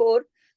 4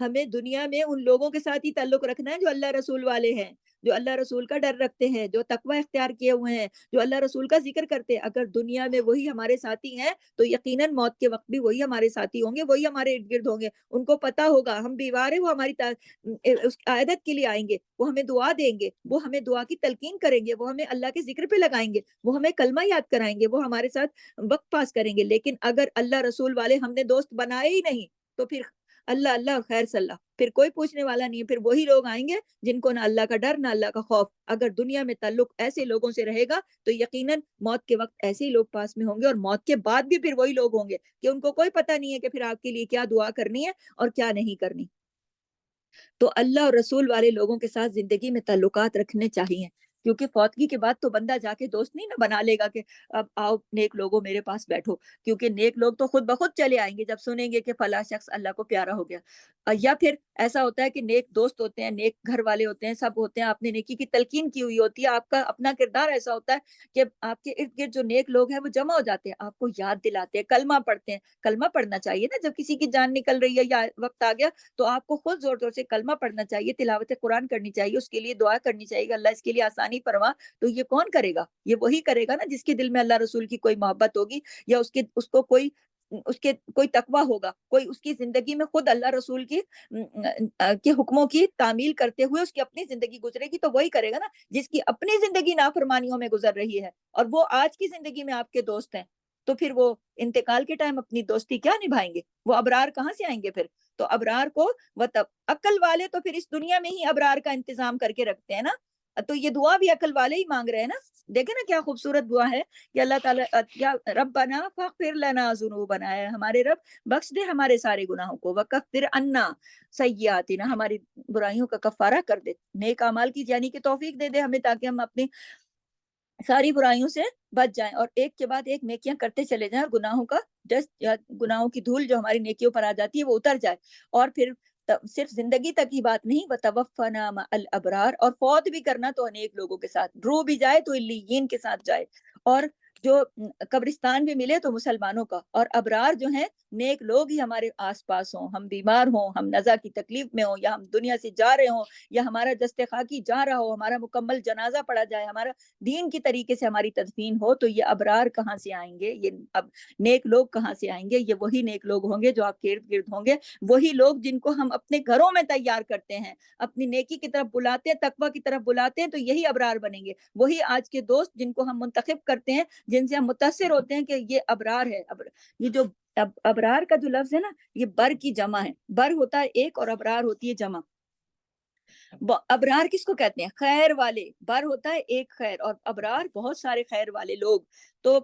ہمیں دنیا میں ان لوگوں کے ساتھ ہی تعلق رکھنا ہے جو اللہ رسول والے ہیں، جو اللہ رسول کا ڈر رکھتے ہیں، جو تقوی اختیار کیے ہوئے ہیں، جو اللہ رسول کا ذکر کرتے ہیں۔ اگر دنیا میں وہی ہمارے ساتھی ہیں تو یقیناً موت کے وقت بھی وہی ہمارے ساتھی ہوں گے، وہی ہمارے ارد گرد ہوں گے۔ ان کو پتا ہوگا ہم بیمار ہیں، وہ ہماری اس عیادت کے لیے آئیں گے، وہ ہمیں دعا دیں گے، وہ ہمیں دعا کی تلقین کریں گے، وہ ہمیں اللہ کے ذکر پہ لگائیں گے، وہ ہمیں کلمہ یاد کرائیں گے، وہ ہمارے ساتھ وقت پاس کریں گے۔ لیکن اگر اللہ رسول والے ہم نے دوست بنائے ہی نہیں تو پھر اللہ اللہ اور خیر صلی اللہ، پھر کوئی پوچھنے والا نہیں ہے۔ پھر وہی لوگ آئیں گے جن کو نہ اللہ کا ڈر نہ اللہ کا خوف۔ اگر دنیا میں تعلق ایسے لوگوں سے رہے گا تو یقیناً موت کے وقت ایسے ہی لوگ پاس میں ہوں گے، اور موت کے بعد بھی پھر وہی لوگ ہوں گے کہ ان کو کوئی پتہ نہیں ہے کہ پھر آپ کے لیے کیا دعا کرنی ہے اور کیا نہیں کرنی۔ تو اللہ اور رسول والے لوگوں کے ساتھ زندگی میں تعلقات رکھنے چاہیے، کیونکہ فوتگی کے بعد تو بندہ جا کے دوست نہیں نہ بنا لے گا کہ اب آؤ نیک لوگوں میرے پاس بیٹھو، کیونکہ نیک لوگ تو خود بخود چلے آئیں گے جب سنیں گے کہ فلاں شخص اللہ کو پیارا ہو گیا۔ یا پھر ایسا ہوتا ہے کہ نیک دوست ہوتے ہیں، نیک گھر والے ہوتے ہیں، سب ہوتے ہیں، آپ نے نیکی کی تلقین کی ہوئی ہوتی ہے، آپ کا اپنا کردار ایسا ہوتا ہے کہ آپ کے ارد گرد جو نیک لوگ ہیں وہ جمع ہو جاتے ہیں، آپ کو یاد دلاتے ہیں، کلمہ پڑھتے ہیں۔ کلمہ پڑھنا چاہیے نا، جب کسی کی جان نکل رہی ہے یا وقت آ گیا تو آپ کو خود زور زور سے کلمہ پڑھنا چاہیے، تلاوت قرآن کرنی چاہیے، اس کے لیے دعا کرنی چاہیے کہ اللہ اس کے لیے آسانی فرما۔ تو یہ کون کرے گا؟ یہ وہی کرے گا نا جس کے دل میں اللہ رسول کی کوئی محبت ہوگی، یا اس کو کوئی تقوی ہوگا، کوئی اس کی زندگی میں خود اللہ رسول کے حکموں کی تعمیل کرتے ہوئے اس کی اپنی زندگی گزرے گی، تو وہی کرے گا نا جس کی اپنی زندگی نافرمانیوں میں گزر رہی ہے اور وہ آج کی زندگی میں آپ کے دوست ہیں۔ تو پھر وہ انتقال کے ٹائم اپنی دوستی کیا نبھائیں گے؟ وہ ابرار کہاں سے آئیں گے پھر؟ تو ابرار کو عقل والے تو پھر اس دنیا میں ہی ابرار کا انتظام کر کے رکھتے ہیں نا۔ تو یہ دعا بھی عقل والے ہی مانگ رہے ہیں نا۔ دیکھیں نا کیا خوبصورت دعا ہے کہ اللہ تعالیٰ کیا ربنا فاغفر لنا ذنوبنا، ہے ہمارے رب بخش دے ہمارے سارے گناہوں کو، وکفر عنا سیئاتنا، ہماری برائیوں کا کفارہ کر دے، نیک اعمال کی یعنی کہ توفیق دے دے ہمیں، تاکہ ہم اپنی ساری برائیوں سے بچ جائیں اور ایک کے بعد ایک نیکیاں کرتے چلے جائیں، اور گناہوں کا ڈسٹ یا گناہوں کی دھول جو ہماری نیکیوں پر آ جاتی ہے وہ اتر جائے۔ اور پھر صرف زندگی تک کی بات نہیں، وتوفنا مع الابرار، اور فوت بھی کرنا تو انیک لوگوں کے ساتھ، روح بھی جائے تو علیین کے ساتھ جائے، اور جو قبرستان بھی ملے تو مسلمانوں کا، اور ابرار جو ہیں نیک لوگ ہی ہمارے آس پاس ہوں، ہم بیمار ہوں، ہم نزا کی تکلیف میں ہوں، یا ہم دنیا سے جا رہے ہوں، یا ہمارا دست خاکی جا رہا ہو، ہمارا مکمل جنازہ پڑا جائے، ہمارا دین کی طریقے سے ہماری تدفین ہو، تو یہ ابرار کہاں سے آئیں گے؟ یہ اب نیک لوگ کہاں سے آئیں گے؟ یہ وہی نیک لوگ ہوں گے جو آپ کے ارد گرد ہوں گے، وہی لوگ جن کو ہم اپنے گھروں میں تیار کرتے ہیں، اپنی نیکی کی طرف بلاتے ہیں، تقوی کی طرف بلاتے ہیں، تو یہی ابرار بنیں گے۔ وہی آج کے دوست جن کو ہم منتخب کرتے ہیں، جن سے ہم متاثر ہوتے ہیں کہ یہ ابرار ہے۔ یہ جو ابرار کا جو لفظ ہے نا، یہ بر کی جمع ہے، بر ہوتا ہے ایک اور ابرار ہوتی ہے جمع۔ ابرار کس کو کہتے ہیں؟ خیر والے، بر ہوتا ہے ایک خیر، اور ابرار بہت سارے خیر والے لوگ۔ تو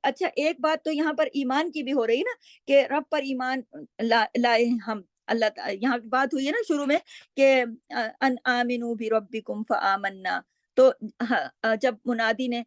اچھا، ایک بات تو یہاں پر ایمان کی بھی ہو رہی نا کہ رب پر ایمان لائے ہم، اللہ تعالی یہاں بات ہوئی ہے نا شروع میں کہ ان آمنو بربکم فآمنا، تو جب منادی نے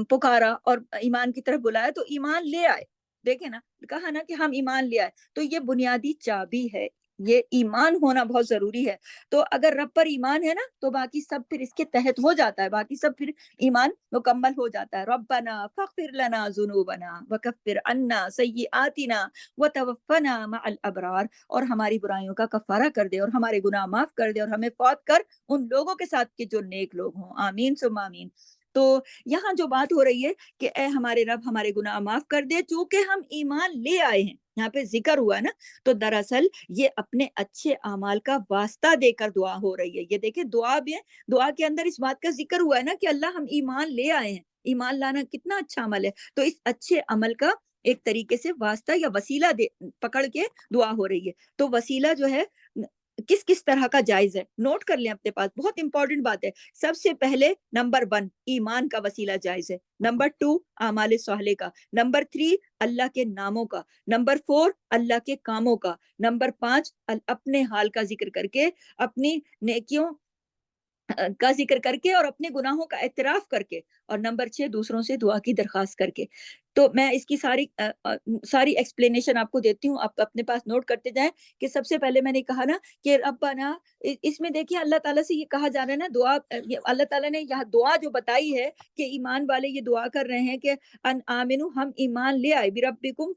پکارا اور ایمان کی طرف بلایا تو ایمان لے آئے۔ دیکھیں نا، کہا نا کہ ہم ایمان لے آئے، تو یہ بنیادی چابی ہے، یہ ایمان ہونا بہت ضروری ہے۔ تو اگر رب پر ایمان ہے نا تو باقی سب پھر اس کے تحت ہو جاتا ہے، باقی سب پھر ایمان مکمل ہو جاتا ہے۔ ربنا فاغفر لنا ذنوبنا وکفر عنا سیئاتنا وتوفنا مع الابرار، اور ہماری برائیوں کا کفارہ کر دے اور ہمارے گناہ معاف کر دے اور ہمیں فوت کر ان لوگوں کے ساتھ کے جو نیک لوگ ہوں، آمین ثم آمین۔ تو یہاں جو بات ہو رہی ہے کہ اے ہمارے رب ہمارے گناہ معاف کر دے، چونکہ ہم ایمان لے آئے ہیں، یہاں پہ ذکر ہوا ہے نا، تو دراصل یہ اپنے اچھے اعمال کا واسطہ دے کر دعا ہو رہی ہے۔ یہ دیکھیں دعا بھی ہے، دعا کے اندر اس بات کا ذکر ہوا ہے نا کہ اللہ ہم ایمان لے آئے ہیں، ایمان لانا کتنا اچھا عمل ہے، تو اس اچھے عمل کا ایک طریقے سے واسطہ یا وسیلہ پکڑ کے دعا ہو رہی ہے۔ تو وسیلہ جو ہے کس کس طرح کا جائز ہے، نوٹ کر لیں اپنے پاس، بہت امپورٹنٹ بات ہے۔ سب سے پہلے نمبر 1 ایمان کا وسیلہ جائز ہے، نمبر 2 اعمال صالحہ کا، نمبر 3 اللہ کے ناموں کا، نمبر 4 اللہ کے کاموں کا، نمبر 5 اپنے حال کا ذکر کر کے، اپنی نیکیوں کا ذکر کر کے اور اپنے گناہوں کا اعتراف کر کے، اور نمبر 6 دوسروں سے دعا کی درخواست کر کے۔ تو میں اس کی ساری ایکسپلینیشن آپ کو دیتی ہوں، آپ اپنے پاس نوٹ کرتے جائیں کہ سب سے پہلے میں نے کہا نا کہ ربنا، اس میں دیکھیے اللہ تعالیٰ سے یہ کہا جا رہا ہے نا دعا، اللہ تعالیٰ نے یہاں دعا جو بتائی ہے کہ ایمان والے یہ دعا کر رہے ہیں کہ ان آمنو، ہم ایمان لے آئے، بربکم،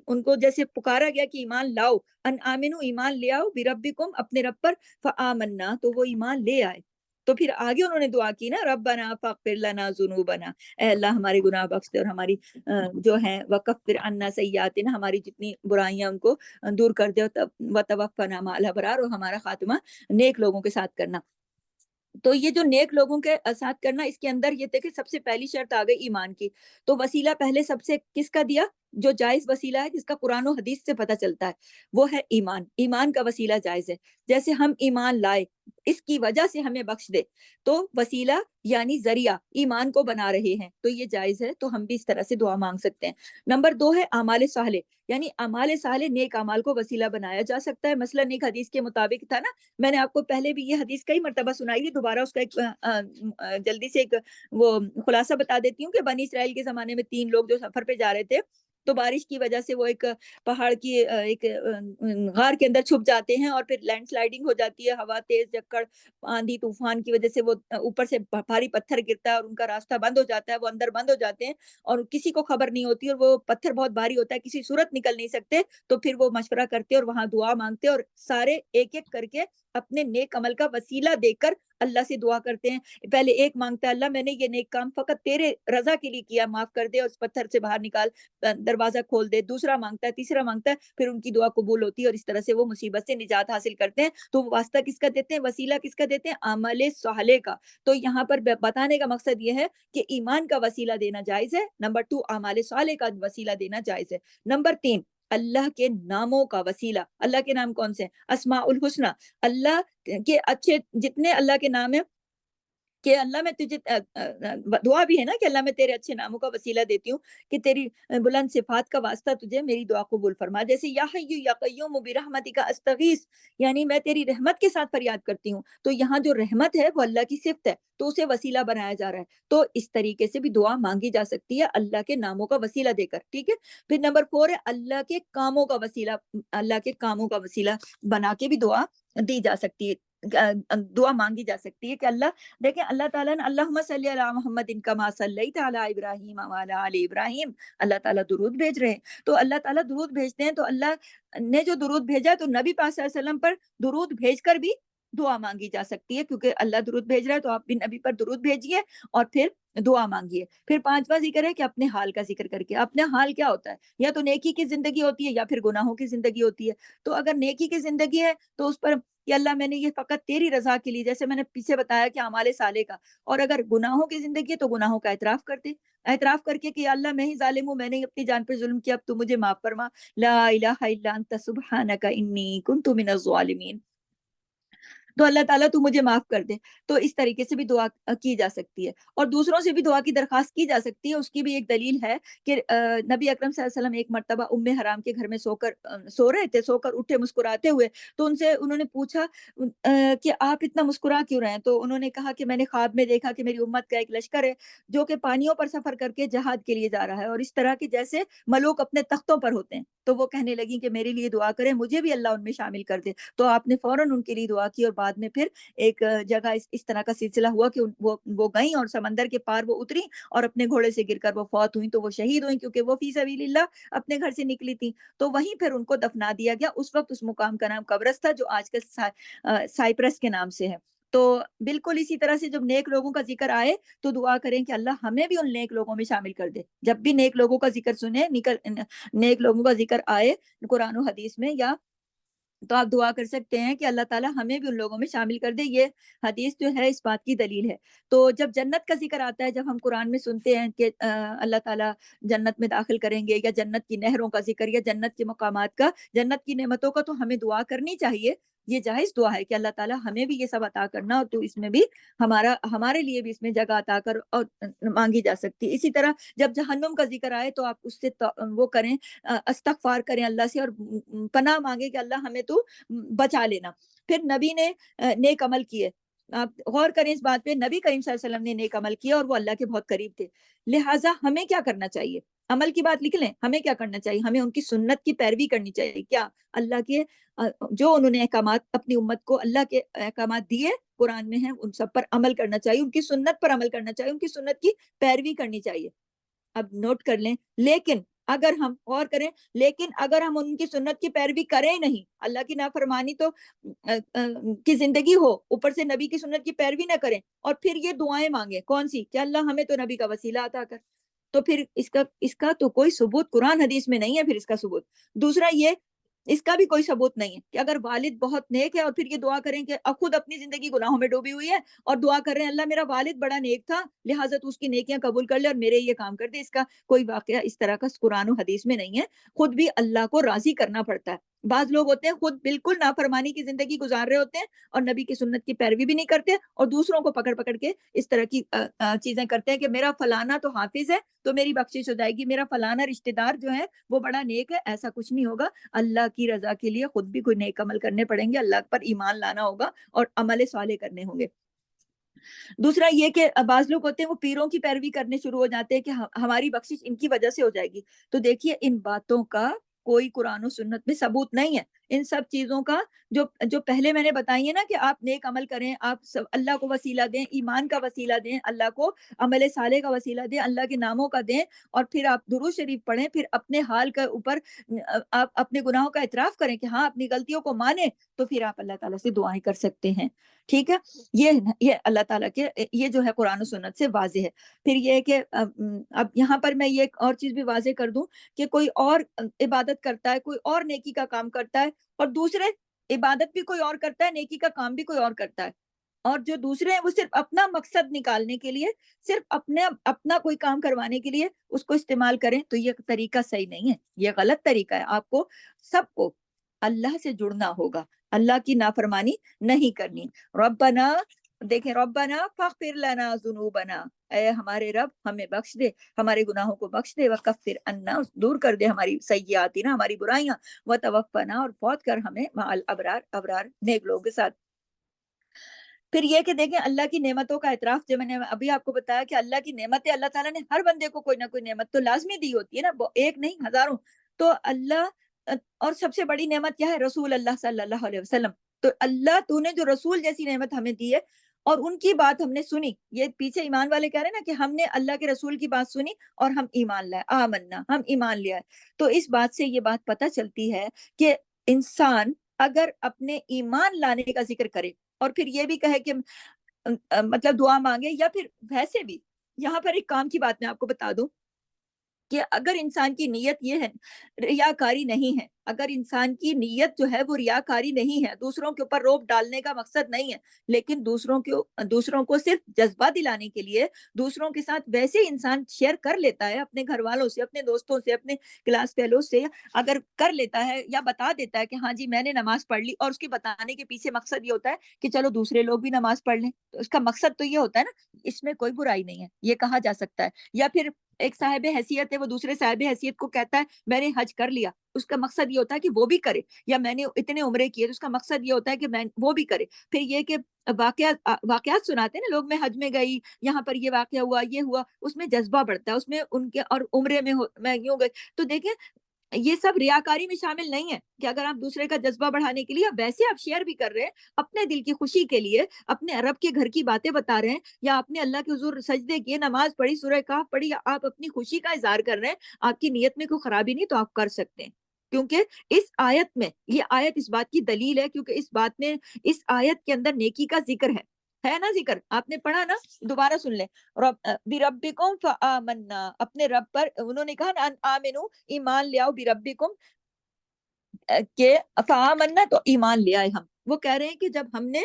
ان کو جیسے پکارا گیا کہ ایمان لاؤ، ان آمنو ایمان لے آؤ، بربکم اپنے رب پر، فآمنا تو وہ ایمان لے آئے۔ تو پھر آگے انہوں نے دعا کی نا، ربنا فاغفر لنا ذنوبنا، اے اللہ ہمارے گناہ بخش دے اور ہماری جو ہیں وکفر عنا سیئاتنا، ہماری جتنی برائیاں ان کو دور کر دے، وتوفنا مع الابرار، اور ہمارا خاتمہ نیک لوگوں کے ساتھ کرنا۔ تو یہ جو نیک لوگوں کے ساتھ کرنا، اس کے اندر یہ تھے کہ سب سے پہلی شرط آ گئی ایمان کی۔ تو وسیلہ پہلے سب سے کس کا دیا؟ جو جائز وسیلہ ہے، جس کا قرآن و حدیث سے پتہ چلتا ہے، وہ ہے ایمان۔ ایمان کا وسیلہ جائز ہے، جیسے ہم ایمان لائے، اس کی وجہ سے ہمیں بخش دے، تو وسیلہ یعنی ذریعہ ایمان کو بنا رہے ہیں، تو یہ جائز ہے، تو ہم بھی اس طرح سے دعا مانگ سکتے ہیں۔ نمبر 2 ہے اعمال صالح، یعنی اعمال صالح نیک اعمال کو وسیلہ بنایا جا سکتا ہے۔ مثلا ایک حدیث کے مطابق تھا نا، میں نے آپ کو پہلے بھی یہ حدیث کئی مرتبہ سنائی ہے، دوبارہ اس کا ایک جلدی سے ایک وہ خلاصہ بتا دیتی ہوں کہ بنی اسرائیل کے زمانے میں 3 لوگ جو سفر پہ جا رہے تھے، تو بارش کی وجہ سے وہ ایک پہاڑ کی ایک غار کے اندر چھپ جاتے ہیں، اور پھر لینڈ سلائڈنگ ہو جاتی ہے، ہوا تیز، جکڑ، آندھی طوفان کی وجہ سے وہ اوپر سے بھاری پتھر گرتا ہے اور ان کا راستہ بند ہو جاتا ہے، وہ اندر بند ہو جاتے ہیں اور کسی کو خبر نہیں ہوتی، اور وہ پتھر بہت بھاری ہوتا ہے، کسی صورت نکل نہیں سکتے۔ تو پھر وہ مشورہ کرتے اور وہاں دعا مانگتے، اور سارے ایک ایک کر کے اپنے نیک عمل کا وسیلہ دے کر اللہ سے دعا کرتے ہیں۔ پہلے ایک مانگتا ہے، اللہ میں نے یہ نیک کام فقط تیرے رضا کے لیے کیا، معاف کر دے اور اس پتھر سے باہر نکال، دروازہ کھول دے۔ دوسرا مانگتا ہے، تیسرا مانگتا ہے، پھر ان کی دعا قبول ہوتی ہے اور اس طرح سے وہ مصیبت سے نجات حاصل کرتے ہیں۔ تو وہ واسطہ کس کا دیتے ہیں؟ وسیلہ کس کا دیتے ہیں؟ عمل صالح کا۔ تو یہاں پر بتانے کا مقصد یہ ہے کہ ایمان کا وسیلہ دینا جائز ہے۔ نمبر 2 اعمال صالح کا وسیلہ دینا جائز ہے۔ نمبر 3 اللہ کے ناموں کا وسیلہ۔ اللہ کے نام کون سے ہیں؟ اسماء الحسنہ، اللہ کے اچھے جتنے اللہ کے نام ہیں، کہ اللہ میں تجھے دعا بھی ہے نا کہ اللہ میں تیرے اچھے ناموں کا وسیلہ دیتی ہوں کہ تیری بلند صفات کا واسطہ تجھے میری دعا قبول فرما، جیسے یا حی یا قیوم برحمتک استغیث، یعنی میں تیری رحمت کے ساتھ فریاد کرتی ہوں۔ تو یہاں جو رحمت ہے وہ اللہ کی صفت ہے، تو اسے وسیلہ بنایا جا رہا ہے، تو اس طریقے سے بھی دعا مانگی جا سکتی ہے اللہ کے ناموں کا وسیلہ دے کر، ٹھیک ہے۔ پھر نمبر 4 ہے اللہ کے کاموں کا وسیلہ، اللہ کے کاموں کا وسیلہ بنا کے بھی دعا دی جا سکتی ہے، دعا مانگی جا سکتی ہے کہ اللہ، دیکھیں اللہ تعالیٰ نے اللہم صلی علی محمد کما صلیت علی ابراہیم وعلی آل ابراہیم، اللہ تعالیٰ درود بھیج رہے ہیں، تو اللہ تعالیٰ درود بھیجتے ہیں، تو اللہ نے جو درود بھیجا تو نبی پاک صلی اللہ علیہ وسلم پر درود بھیج کر بھی دعا مانگی جا سکتی ہے، کیونکہ اللہ درود بھیج رہا ہے تو آپ بھی نبی پر درود بھیجیے اور پھر دعا مانگیے۔ پھر 5واں ذکر ہے کہ اپنے حال کا ذکر کر کے، اپنا حال کیا ہوتا ہے؟ یا تو نیکی کی زندگی ہوتی ہے یا پھر گناہوں کی زندگی ہوتی ہے۔ تو اگر نیکی کی زندگی ہے تو اس پر کہ اللہ میں نے یہ فقط تیری رضا کے لیے، جیسے میں نے پیچھے بتایا کہ اعمال صالح کا، اور اگر گناہوں کی زندگی ہے تو گناہوں کا اعتراف کر دے، اعتراف کر کے کہ اللہ میں ہی ظالم ہوں، میں نے اپنی جان پر ظلم کیا، اب تو مجھے معاف فرما، لا الہ الا انت سبحانک انی کنت من الظالمین، تو اللہ تعالیٰ تو مجھے معاف کر دے۔ تو اس طریقے سے بھی دعا کی جا سکتی ہے، اور دوسروں سے بھی دعا کی درخواست کی جا سکتی ہے۔ اس کی بھی ایک دلیل ہے کہ نبی اکرم صلی اللہ علیہ وسلم ایک مرتبہ ام حرام کے گھر میں سو رہے تھے، سو کر اٹھے مسکراتے ہوئے، تو ان سے انہوں نے پوچھا کہ آپ اتنا مسکرا کیوں رہے ہیں؟ تو انہوں نے کہا کہ میں نے خواب میں دیکھا کہ میری امت کا ایک لشکر ہے جو کہ پانیوں پر سفر کر کے جہاد کے لیے جا رہا ہے، اور اس طرح کے جیسے ملوک اپنے تختوں پر ہوتے ہیں۔ تو وہ کہنے لگی کہ میرے لیے دعا کریں، مجھے بھی اللہ ان میں شامل کر دے۔ تو آپ نے فوراً ان کے لیے دعا کی، اور بعد میں پھر ایک جگہ اس طرح کا سلسلہ ہوا کہ وہ گئیں اور سمندر کے پار وہ اتری اور اپنے گھوڑے سے گر کر وہ فوت ہوئیں، تو وہ شہید ہوئیں کیونکہ وہ فی سبیل اللہ اپنے گھر سے نکلی تھی۔ تو وہیں پھر ان کو دفنا دیا گیا، اس وقت اس مقام کا نام قبرس تھا، جو آج کل سائپرس کے نام سے ہے۔ تو بالکل اسی طرح سے جب نیک لوگوں کا ذکر آئے تو دعا کریں کہ اللہ ہمیں بھی ان نیک لوگوں میں شامل کر دے۔ جب بھی نیک لوگوں کا ذکر سنیں، نیک لوگوں کا ذکر آئے قرآن و حدیث میں، یا تو آپ دعا کر سکتے ہیں کہ اللہ تعالیٰ ہمیں بھی ان لوگوں میں شامل کر دے۔ یہ حدیث جو ہے اس بات کی دلیل ہے۔ تو جب جنت کا ذکر آتا ہے، جب ہم قرآن میں سنتے ہیں کہ اللہ تعالیٰ جنت میں داخل کریں گے، یا جنت کی نہروں کا ذکر، یا جنت کے مقامات کا، جنت کی نعمتوں کا، تو ہمیں دعا کرنی چاہیے۔ یہ جائز دعا ہے کہ اللہ تعالیٰ ہمیں بھی یہ سب عطا کرنا، اور تو اس میں بھی ہمارے لیے بھی اس میں جگہ عطا کر اور مانگی جا سکتی ہے۔ اسی طرح جب جہنم کا ذکر آئے تو آپ اس سے وہ کریں، استغفار کریں اللہ سے، اور پناہ مانگے کہ اللہ ہمیں تو بچا لینا۔ پھر نبی نے نیک عمل کیے، آپ غور کریں اس بات پہ، نبی کریم صلی اللہ علیہ وسلم نے نیک عمل کیا اور وہ اللہ کے بہت قریب تھے، لہٰذا ہمیں کیا کرنا چاہیے؟ عمل کی بات لکھ لیں، ہمیں کیا کرنا چاہیے؟ ہمیں ان کی سنت کی پیروی کرنی چاہیے. کیا اللہ کے جو انہوں نے احکامات اپنی امت کو اللہ کے احکامات دیے قرآن میں ہیں ان سب پر عمل کرنا چاہیے، ان کی سنت پر عمل کرنا چاہیے، ان کی سنت کی پیروی کرنی چاہیے. اب نوٹ کر لیں، لیکن اگر ہم غور کریں، لیکن اگر ہم ان کی سنت کی پیروی کریں نہیں، اللہ کی نافرمانی تو کی زندگی ہو، اوپر سے نبی کی سنت کی پیروی نہ کریں، اور پھر یہ دعائیں مانگیں کون سی کہ اللہ ہمیں تو نبی کا وسیلہ عطا کر، تو پھر اس کا تو کوئی ثبوت قرآن حدیث میں نہیں ہے. پھر اس کا ثبوت دوسرا یہ، اس کا بھی کوئی ثبوت نہیں ہے کہ اگر والد بہت نیک ہے اور پھر یہ دعا کریں کہ اب خود اپنی زندگی گناہوں میں ڈوبی ہوئی ہے اور دعا کر رہے ہیں اللہ میرا والد بڑا نیک تھا لہٰذا تو اس کی نیکیاں قبول کر لے اور میرے یہ کام کر دے. اس کا کوئی واقعہ اس طرح کا قرآن و حدیث میں نہیں ہے. خود بھی اللہ کو راضی کرنا پڑتا ہے. بعض لوگ ہوتے ہیں خود بالکل نافرمانی کی زندگی گزار رہے ہوتے ہیں اور نبی کی سنت کی پیروی بھی نہیں کرتے اور دوسروں کو پکڑ پکڑ کے اس طرح کی چیزیں کرتے ہیں کہ میرا فلانا تو حافظ ہے تو میری بخشش ہو جائے گی، میرا فلانا رشتہ دار جو ہے وہ بڑا نیک ہے. ایسا کچھ نہیں ہوگا. اللہ کی رضا کے لیے خود بھی کوئی نیک عمل کرنے پڑیں گے، اللہ پر ایمان لانا ہوگا اور عمل صالح کرنے ہوں گے. دوسرا یہ کہ بعض لوگ ہوتے ہیں وہ پیروں کی پیروی کرنے شروع ہو جاتے ہیں کہ ہماری بخشش ان کی وجہ سے ہو جائے گی. تو دیکھیے ان باتوں کا کوئی قرآن و سنت میں ثبوت نہیں ہے. ان سب چیزوں کا جو پہلے میں نے بتائی ہے نا کہ آپ نیک عمل کریں، آپ اللہ کو وسیلہ دیں، ایمان کا وسیلہ دیں، اللہ کو عمل صالح کا وسیلہ دیں، اللہ کے ناموں کا دیں، اور پھر آپ درود شریف پڑھیں، پھر اپنے حال کے اوپر آپ اپنے گناہوں کا اعتراف کریں کہ ہاں اپنی غلطیوں کو مانیں، تو پھر آپ اللہ تعالیٰ سے دعائیں کر سکتے ہیں. ٹھیک ہے، یہ اللہ تعالیٰ کے یہ جو ہے قرآن و سنت سے واضح ہے. پھر یہ ہے کہ اب یہاں پر میں یہ ایک اور چیز بھی واضح کر دوں کہ کوئی اور عبادت کرتا ہے، کوئی اور نیکی کا کام کرتا ہے، اور دوسرے عبادت بھی کوئی اور کرتا ہے، نیکی کا کام بھی کوئی اور کرتا ہے، اور جو دوسرے ہیں وہ صرف اپنا مقصد نکالنے کے لیے، صرف اپنا کوئی کام کروانے کے لیے اس کو استعمال کریں، تو یہ طریقہ صحیح نہیں ہے، یہ غلط طریقہ ہے. آپ کو سب کو اللہ سے جڑنا ہوگا، اللہ کی نافرمانی نہیں کرنی. ربنا، دیکھیں ربنا فاغفر لنا ذنوبنا، اے ہمارے رب ہمیں بخش دے، ہمارے گناہوں کو بخش دے، وکفر عنا، دور کر دے ہماری سیئات نا، ہماری برائیاں، وتوفنا، اور فوت کر ہمیں مع الابرار، ابرار نیک لوگوں کے ساتھ. پھر یہ کہ دیکھیں اللہ کی نعمتوں کا اعتراف، جو میں نے ابھی آپ کو بتایا کہ اللہ کی نعمتیں، اللہ تعالیٰ نے ہر بندے کو کوئی نہ کوئی نعمت تو لازمی دی ہوتی ہے نا، ایک نہیں ہزاروں. تو اللہ، اور سب سے بڑی نعمت کیا ہے؟ رسول اللہ صلی اللہ علیہ وسلم. تو اللہ تو نے جو رسول جیسی نعمت ہمیں دی ہے اور ان کی بات ہم نے سنی، یہ پیچھے ایمان والے کہہ رہے ہیں نا کہ ہم نے اللہ کے رسول کی بات سنی اور ہم ایمان لائے، آمنا، ہم ایمان لیا ہے. تو اس بات سے یہ بات پتہ چلتی ہے کہ انسان اگر اپنے ایمان لانے کا ذکر کرے اور پھر یہ بھی کہے کہ مطلب دعا مانگے، یا پھر ویسے بھی یہاں پر ایک کام کی بات میں آپ کو بتا دوں کہ اگر انسان کی نیت یہ ہے، ریاکاری نہیں ہے، اگر انسان کی نیت جو ہے وہ ریاکاری نہیں ہے، دوسروں کے اوپر روب ڈالنے کا مقصد نہیں ہے، لیکن دوسروں کو صرف جذبہ دلانے کے لیے دوسروں کے ساتھ ویسے انسان شیئر کر لیتا ہے، اپنے گھر والوں سے، اپنے دوستوں سے، اپنے کلاس فیلو سے اگر کر لیتا ہے یا بتا دیتا ہے کہ ہاں جی میں نے نماز پڑھ لی، اور اس کے بتانے کے پیچھے مقصد یہ ہوتا ہے کہ چلو دوسرے لوگ بھی نماز پڑھ لیں، تو اس کا مقصد تو یہ ہوتا ہے نا، اس میں کوئی برائی نہیں ہے، یہ کہا جا سکتا ہے. یا پھر ایک صاحب حیثیت ہے، وہ دوسرے صاحب حیثیت کو کہتا ہے میں نے حج کر لیا، اس کا مقصد یہ ہوتا ہے کہ وہ بھی کرے، یا میں نے اتنے عمرے کیے، تو اس کا مقصد یہ ہوتا ہے کہ وہ بھی کرے. پھر یہ کہ واقعات سناتے ہیں نا لوگ، میں حج میں گئی، یہاں پر یہ واقعہ ہوا، یہ ہوا، اس میں جذبہ بڑھتا ہے، اس میں ان کے، اور عمرے میں یوں گئی. تو دیکھیں یہ سب ریاکاری میں شامل نہیں ہے کہ اگر آپ دوسرے کا جذبہ بڑھانے کے لیے ویسے آپ شیئر بھی کر رہے ہیں اپنے دل کی خوشی کے لیے، اپنے رب کے گھر کی باتیں بتا رہے ہیں، یا اپنے اللہ کے حضور سجدے کیے، نماز پڑھی، سورہ کہف پڑھی، یا آپ اپنی خوشی کا اظہار کر رہے ہیں، آپ کی نیت میں کوئی خرابی نہیں، تو آپ کر سکتے ہیں. کیونکہ اس آیت میں، یہ آیت اس بات کی دلیل ہے، کیونکہ اس آیت کے اندر نیکی کا ذکر ہے نا، ذکر آپ نے پڑھا نا، دوبارہ سن لیں. بربکم فآمنا، اپنے رب پر انہوں نے کہا نا، آمنو، ایمان لے آؤ، بربکم، کہ فآمنا، تو ایمان لے آئے ہم. وہ کہہ رہے ہیں کہ جب ہم نے،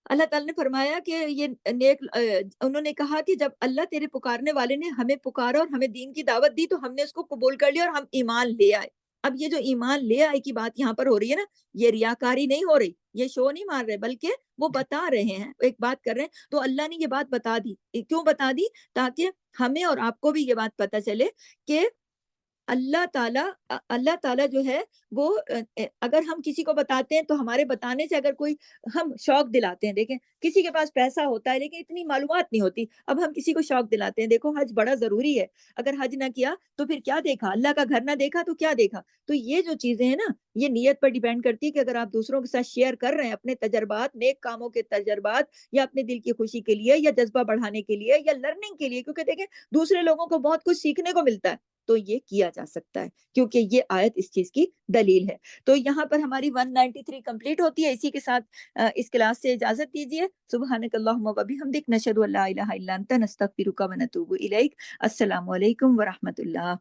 اللہ تعالیٰ نے فرمایا کہ یہ نیک، انہوں نے کہا کہ جب اللہ تیرے پکارنے والے نے ہمیں پکارا اور ہمیں دین کی دعوت دی تو ہم نے اس کو قبول کر لیا اور ہم ایمان لے آئے. اب یہ جو ایمان لے آئے کی بات یہاں پر ہو رہی ہے نا، یہ ریاکاری نہیں ہو رہی، یہ شو نہیں مار رہے، بلکہ وہ بتا رہے ہیں، ایک بات کر رہے ہیں. تو اللہ نے یہ بات بتا دی، کیوں بتا دی؟ تاکہ ہمیں اور آپ کو بھی یہ بات پتہ چلے کہ اللہ تعالیٰ جو ہے وہ اگر ہم کسی کو بتاتے ہیں تو ہمارے بتانے سے اگر کوئی ہم شوق دلاتے ہیں، دیکھیں کسی کے پاس پیسہ ہوتا ہے لیکن اتنی معلومات نہیں ہوتی، اب ہم کسی کو شوق دلاتے ہیں، دیکھو حج بڑا ضروری ہے، اگر حج نہ کیا تو پھر کیا دیکھا، اللہ کا گھر نہ دیکھا تو کیا دیکھا؟ تو یہ جو چیزیں ہیں نا، یہ نیت پر ڈیپینڈ کرتی ہے کہ اگر آپ دوسروں کے ساتھ شیئر کر رہے ہیں اپنے تجربات، نیک کاموں کے تجربات، یا اپنے دل کی خوشی کے لیے یا جذبہ بڑھانے کے لیے یا لرننگ کے لیے، کیونکہ دیکھیں دوسرے لوگوں کو بہت کچھ سیکھنے کو ملتا ہے، تو یہ کیا جا سکتا ہے کیونکہ یہ آیت اس چیز کی دلیل ہے۔ تو یہاں پر ہماری 193 کمپلیٹ ہوتی ہے، اسی کے ساتھ اس کلاس سے اجازت دیجیے۔ سبحانک اللہم و بحمدک، نشہد ان لا الہ الا انت، نستغفرک و نتوب الیک۔ السلام علیکم ورحمۃ اللہ۔